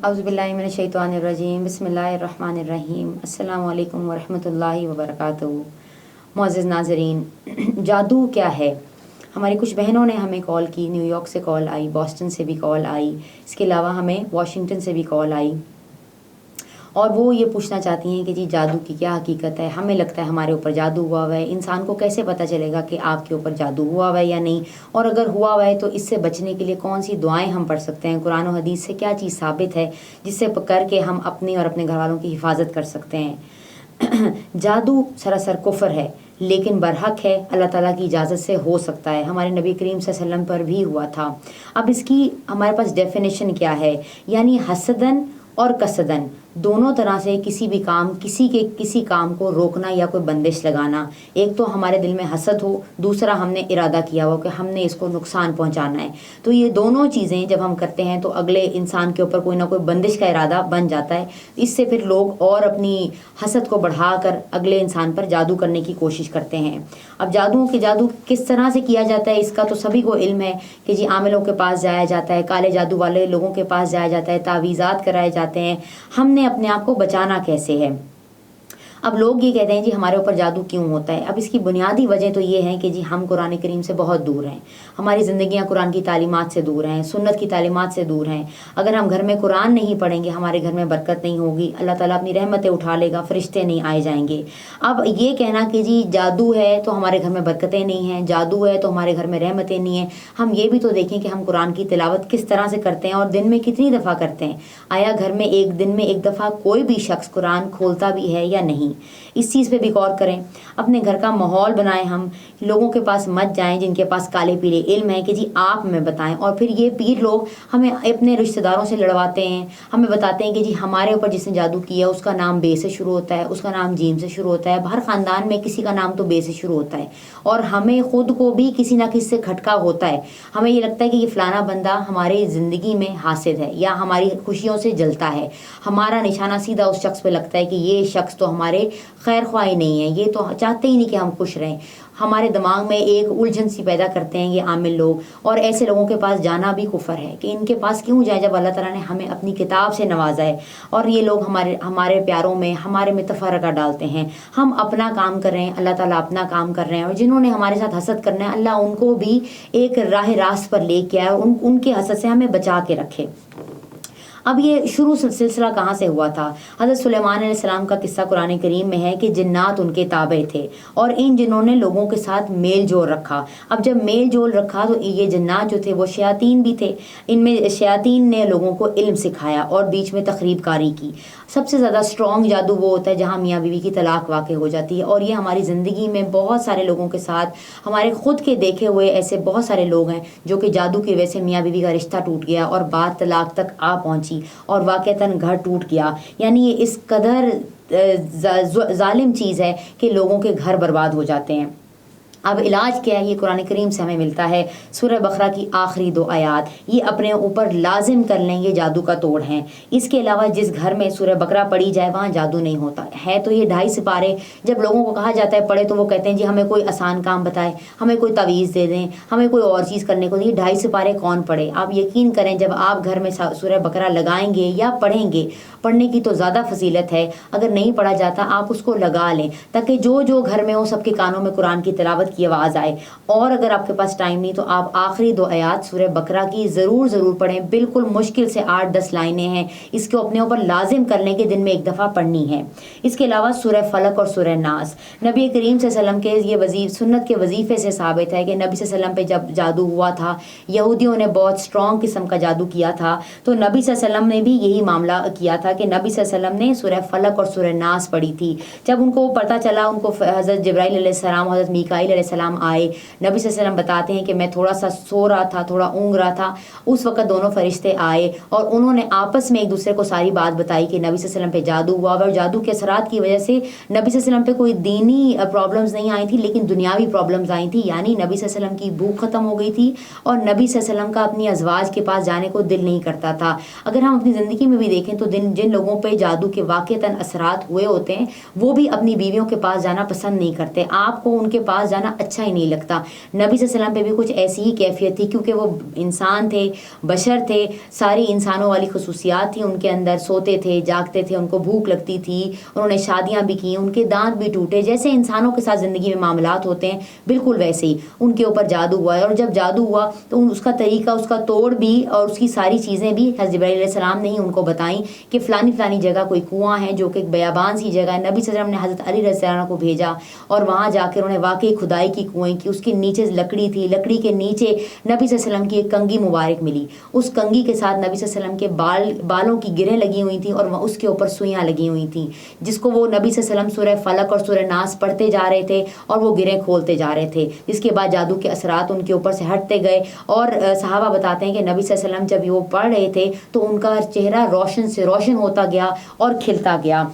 अऊज़ुबिल्लाहि मिनश्शैतानिर्रजीम बिस्मिल्लाहिर्रहमानिर्रहीम अस्सलामु अलैकुम वरहमतुल्लाहि वबरकातुहू। मुअज़्ज़िज़ नाज़रीन, जादू क्या है? हमारी कुछ बहनों ने हमें कॉल की, न्यूयॉर्क से कॉल आई, बॉस्टन से भी कॉल आई, इसके अलावा हमें वाशिंगटन से भी कॉल आई और वो ये पूछना चाहती हैं कि जी जादू की क्या हकीकत है। हमें लगता है हमारे ऊपर जादू हुआ हुआ है, इंसान को कैसे पता चलेगा कि आपके ऊपर जादू हुआ हुआ है या नहीं, और अगर हुआ हुआ है तो इससे बचने के लिए कौन सी दुआएं हम पढ़ सकते हैं, कुरान और हदीस से क्या चीज़ साबित है जिससे करके हम अपनी और अपने घर वालों की हिफाजत कर सकते हैं। जादू सरासर कुफ्र है, लेकिन बरहक है अल्लाह ताला की इजाज़त से हो सकता है। हमारे नबी करीम सल्लल्लाहु अलैहि वसल्लम पर भी हुआ था। अब इसकी हमारे पास डेफिनेशन क्या है, यानी हसदन और कसदन दोनों तरह से किसी भी काम, किसी काम को रोकना या कोई बंदिश लगाना। एक तो हमारे दिल में हसद हो, दूसरा हमने इरादा किया हो कि हमने इसको नुकसान पहुंचाना है। तो ये दोनों चीज़ें जब हम करते हैं तो अगले इंसान के ऊपर कोई ना कोई बंदिश का इरादा बन जाता है। इससे फिर लोग और अपनी हसद को बढ़ाकर अगले इंसान पर जादू करने की कोशिश करते हैं। अब जादू किस तरह से किया जाता है इसका तो सभी को इल्म है कि जी आमिलों के पास जाया जाता है, काले जादू वाले लोगों के पास जाया जाता है, तावीज़ात कराए जाते हैं। हमने अपने आप को बचाना कैसे है? अब लोग ये कहते हैं जी हमारे ऊपर जादू क्यों होता है। अब इसकी बुनियादी वजह तो ये है कि जी हम कुरान करीम से बहुत दूर हैं, हमारी ज़िंदगियां कुरान की तालीमात से दूर हैं, सुन्नत की तालीमात से दूर हैं। अगर हम घर में कुरान नहीं पढ़ेंगे हमारे घर में बरकत नहीं होगी, अल्लाह ताला अपनी रहमतें उठा लेगा, फरिश्ते नहीं आए जाएंगे। अब ये कहना कि जी जादू है तो हमारे घर में बरकतें नहीं हैं, जादू है तो हमारे घर में रहमतें नहीं हैं, हम ये भी तो देखें कि हम कुरान की तिलावत किस तरह से करते हैं और दिन में कितनी दफ़ा करते हैं। आया घर में एक दिन में एक दफ़ा कोई भी शख्स कुरान खोलता भी है या नहीं? इस चीज़ पे भी गौर करें। अपने घर का माहौल बनाएं, हम लोगों के पास मत जाएं जिनके पास काले पीले इल्म है कि जी आप हमें बताएं। और फिर ये पीर लोग हमें अपने रिश्तेदारों से लड़वाते हैं, हमें बताते हैं कि जी हमारे ऊपर जिसने जादू किया उसका नाम बे से शुरू होता है, उसका नाम जीम से शुरू होता है। हर ख़ानदान में किसी का नाम तो बे से शुरू होता है और हमें ख़ुद को भी किसी ना किसी से खटका होता है। हमें ये लगता है कि ये फ़लाना बंदा हमारी ज़िंदगी में हासिद है या हमारी खुशियों से जलता है। हमारा निशाना सीधा उस शख्स पे लगता है कि ये शख्स तो हमारे खैर ख्वाही नहीं है, ये तो चाहते ही नहीं कि हम खुश रहें। हमारे दिमाग में एक उलझन सी पैदा करते हैं ये आमिल लोग, और ऐसे लोगों के पास जाना भी कुफर है कि इनके पास क्यों जाए जब अल्लाह ताला ने हमें अपनी किताब से नवाजा है। और ये लोग हमारे प्यारों में हमारे में तफरका डालते हैं। हम अपना काम कर रहे हैं, अल्लाह ताला अपना काम कर रहे हैं, और जिन्होंने हमारे साथ हसद करना है अल्लाह उनको भी एक राह रास्त पर लेके आए, उनके हसद से हमें बचा के रखे। अब ये शुरू सिलसिला कहाँ से हुआ था? हज़रत सुलेमान अलैहिस्सलाम का किस्सा कुरान करीम में है कि जिन्नात उनके ताबे थे और इन जिन्होंने लोगों के साथ मेल जोल रखा। अब जब मेल जोल रखा तो ये जिन्नात जो थे वो शयातीन भी थे। इनमें शयातीन ने लोगों को इल्म सिखाया और बीच में तखरीब कारी की। सबसे ज़्यादा स्ट्रॉन्ग जादू वो होता है जहाँ मियाँ बीवी की तलाक वाक़ हो जाती है, और ये हमारी ज़िंदगी में बहुत सारे लोगों के साथ, हमारे ख़ुद के देखे हुए ऐसे बहुत सारे लोग हैं जो कि जादू की वजह से मियाँ बीवी का रिश्ता टूट गया और बात तलाक तक आ पहुँची और वाक़तन घर टूट गया। यानी ये इस कदर जालिम चीज़ है कि लोगों के घर बर्बाद हो जाते हैं। अब इलाज क्या है? ये कुरान करीम से हमें मिलता है। सूरह बकरा की आखिरी 2 आयात ये अपने ऊपर लाजिम कर लें, ये जादू का तोड़ हैं। इसके अलावा जिस घर में सूरह बकरा पढ़ी जाए वहाँ जादू नहीं होता है। तो ये 2.5 सिपारे जब लोगों को कहा जाता है पढ़े तो वो कहते हैं जी हमें कोई आसान काम बताए, हमें कोई तवीज़ दे दें, हमें कोई और चीज़ करने को। ये 2.5 सिपारे कौन पढ़े? आप यकीन करें जब आप घर में सूरह बकरा लगाएंगे या पढ़ेंगे, पढ़ने की तो ज़्यादा फजीलत है, अगर नहीं पढ़ा जाता आप उसको लगा लें ताकि जो जो घर में हो सबके कानों में कुरान की तिलावत की आवाज़ आए। और अगर आपके पास टाइम नहीं तो आप आखिरी 2 आयात सूरह बकरा की ज़रूर पढ़ें। बिल्कुल मुश्किल से 8-10 लाइनें हैं, इसको अपने ऊपर लाजिम कर लें कि दिन में एक दफ़ा पढ़नी है। इसके अलावा सूरह फलक और सूरह नास नबी करीम सल्लल्लाहु अलैहि वसल्लम के ये सुन्नत के वजीफ़े से साबित है कि नबी सल्लल्लाहु अलैहि वसल्लम पे जब जादू हुआ था, यहूदियों ने बहुत स्ट्रॉन्ग किस्म का जादू किया था, तो नबी सल्लल्लाहु अलैहि वसल्लम ने भी यही मामला किया था कि नबी सल्लल्लाहु अलैहि वसल्लम ने सूरह फलक और सूरह नास पढ़ी थी। जब उनको पता चला, उनको हज़रत जिब्राइल अलैहिस्सलाम, हज़रत मीकाईल अलैहिस्सलाम आए, नबी सल्लल्लाहु अलैहि वसल्लम बताते हैं कि मैं थोड़ा सा सो रहा था, थोड़ा ऊँग रहा था, उस वक्त दोनों फरिश्ते आए और उन्होंने आपस में एक दूसरे को सारी बात बताई कि नबी सल्लल्लाहु अलैहि वसल्लम पे जादू हुआ। और जादू के असरात की वजह से नबी सल्लल्लाहु अलैहि वसल्लम पे कोई दीनी प्रॉब्लम्स नहीं आई थी, लेकिन दुनियावी प्रॉब्लम्स आई थी। यानी नबी सल्लल्लाहु अलैहि वसल्लम की भूख ख़त्म हो गई थी और नबी सल्लल्लाहु अलैहि वसल्लम का अपनी अज़वाज के पास जाने को दिल नहीं करता था। अगर हम अपनी ज़िंदगी में भी देखें तो जिन लोगों पे जादू के वाक़तन असरात हुए होते हैं वो भी अपनी बीवियों के पास जाना पसंद नहीं करते। आपको उनके पास जाना करना अच्छा ही नहीं लगता। नबी सल्लल्लाहु अलैहि वसल्लम पे भी कुछ ऐसी ही कैफियत थी, क्योंकि वो इंसान थे, बशर थे, सारी इंसानों वाली खसूसियात थी उनके अंदर। सोते थे, जागते थे, उनको भूख लगती थी, उन्होंने शादियाँ भी की, उनके दांत भी टूटे, जैसे इंसानों के साथ ज़िंदगी में मामलात होते हैं बिल्कुल वैसे ही उनके ऊपर जादू हुआ है। और जब जादू हुआ तो उसका तरीका, उसका तोड़ भी और उसकी सारी चीज़ें भी हज़रत जिब्राइल अलैहिस्सलाम ने ही उनको बताई कि फ़लानी फ़लानी जगह कोई कुआं है जो कि एक बयाबान सी जगह है। नबी सल्लल्लाहु अलैहि वसल्लम ने हज़रत अली रज़ियल्लाहु अन्हु को भेजा और वहाँ जाकर उन्होंने वाकई खुदाई की कुएँ की। उसके नीचे लकड़ी थी, लकड़ी के नीचे नबी सल्लल्लाहु अलैहि वसल्लम की एक कंघी मुबारक मिली। उस कंघी के साथ नबी सल्लल्लाहु अलैहि वसल्लम के बालों की गिरें लगी हुई थी और उसके ऊपर सुइयाँ लगी हुई थी, जिसको वो नबी सल्लल्लाहु अलैहि वसल्लम सूरह फलक और सूरह नास पढ़ते जा रहे थे और वो गिरें खोलते जा रहे थे, जिसके बाद जादू के असरात उनके ऊपर से हटते गए। और सहाबा बताते हैं कि नबी सल्लल्लाहु अलैहि वसल्लम जब वो पढ़ रहे थे तो उनका चेहरा रोशन से रोशन होता गया और खिलता गया।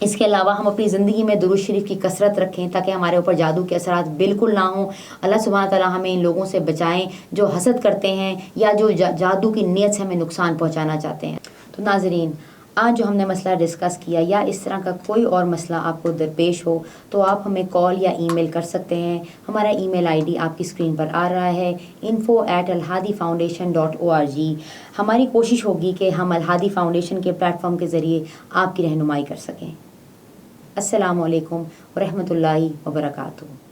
इसके अलावा हम अपनी ज़िंदगी में दुरूद शरीफ की कसरत रखें ताकि हमारे ऊपर जादू के असरात बिल्कुल ना हों। अल्लाह सुब्हानहू तआला हमें इन लोगों से बचाएं जो हसद करते हैं या जो जादू की नीयत से हमें नुकसान पहुंचाना चाहते हैं। तो नाज़रीन, आज जो हमने मसला डिस्कस किया, या इस तरह का कोई और मसला आपको दरपेश हो तो आप हमें कॉल या ईमेल कर सकते हैं। हमारा ईमेल आईडी आपकी स्क्रीन पर आ रहा है, info@alhadifoundation.org। हमारी कोशिश होगी कि हम अलहादी फाउंडेशन के प्लेटफॉर्म के ज़रिए आपकी रहनुमाई कर सकें। अस्सलामु अलैकुम व रहमतुल्लाहि व बरकातुहू।